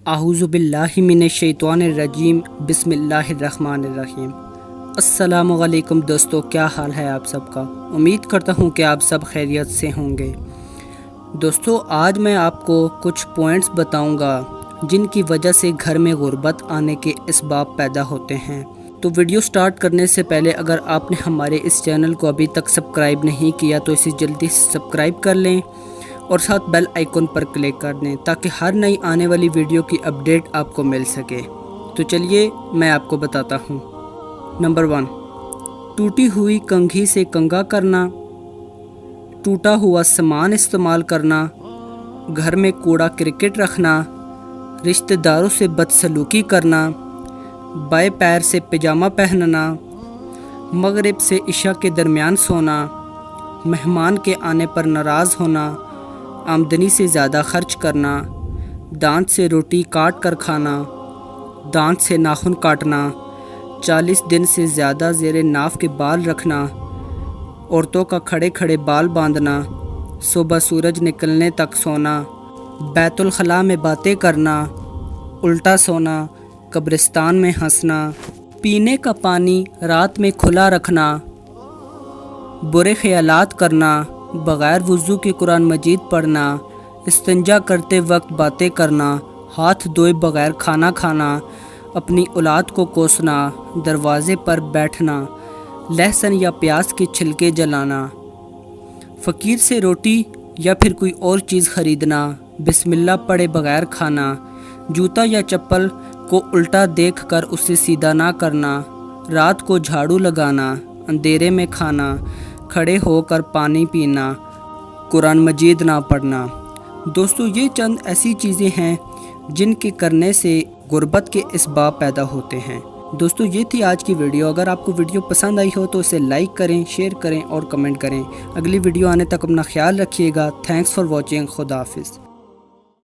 अऊज़ु बिल्लाहि मिनश्शैतानिर्रजीम बिस्मिल्लाहिर्रहमानिर्रहीम। अस्सलामु अलैकुम दोस्तों, क्या हाल है आप सबका। उम्मीद करता हूँ कि आप सब खैरियत से होंगे। दोस्तों, आज मैं आपको कुछ पॉइंट्स बताऊँगा जिनकी वजह से घर में गुर्बत आने के असबाब पैदा होते हैं। तो वीडियो स्टार्ट करने से पहले अगर आपने हमारे इस चैनल को अभी तक सब्सक्राइब नहीं किया तो इसे जल्दी से सब्सक्राइब कर लें और साथ बेल आइकन पर क्लिक कर दें ताकि हर नई आने वाली वीडियो की अपडेट आपको मिल सके। तो चलिए मैं आपको बताता हूँ। नंबर 1, टूटी हुई कंघी से कंघा करना, टूटा हुआ सामान इस्तेमाल करना, घर में कूड़ा क्रिकेट रखना, रिश्तेदारों से बदसलूकी करना, बाएं पैर से पजामा पहनना, मगरिब से इशा के दरमियान सोना, मेहमान के आने पर नाराज़ होना, आमदनी से ज़्यादा खर्च करना, दांत से रोटी काट कर खाना, दांत से नाखून काटना, 40 दिन से ज़्यादा ज़ेरे नाफ के बाल रखना, औरतों का खड़े खड़े बाल बांधना, सुबह सूरज निकलने तक सोना, बैतुल खला में बातें करना, उल्टा सोना, कब्रिस्तान में हंसना, पीने का पानी रात में खुला रखना, बुरे ख्यालात करना, बग़ैर वुज़ू के कुरान मजीद पढ़ना, इस्तिंजा करते वक्त बातें करना, हाथ धोए बग़ैर खाना खाना, अपनी औलाद को कोसना, दरवाज़े पर बैठना, लहसुन या प्याज के छिलके जलाना, फ़कीर से रोटी या फिर कोई और चीज़ ख़रीदना, बिस्मिल्लाह पढ़े बग़ैर खाना, जूता या चप्पल को उल्टा देखकर उसे सीधा ना करना, रात को झाड़ू लगाना, अंधेरे में खाना, खड़े होकर पानी पीना, कुरान मजीद ना पढ़ना। दोस्तों, ये चंद ऐसी चीज़ें हैं जिनके करने से गुर्बत के असबाब पैदा होते हैं। दोस्तों, ये थी आज की वीडियो। अगर आपको वीडियो पसंद आई हो तो इसे लाइक करें, शेयर करें और कमेंट करें। अगली वीडियो आने तक अपना ख्याल रखिएगा। Thanks for watching. खुदा हाफिज़।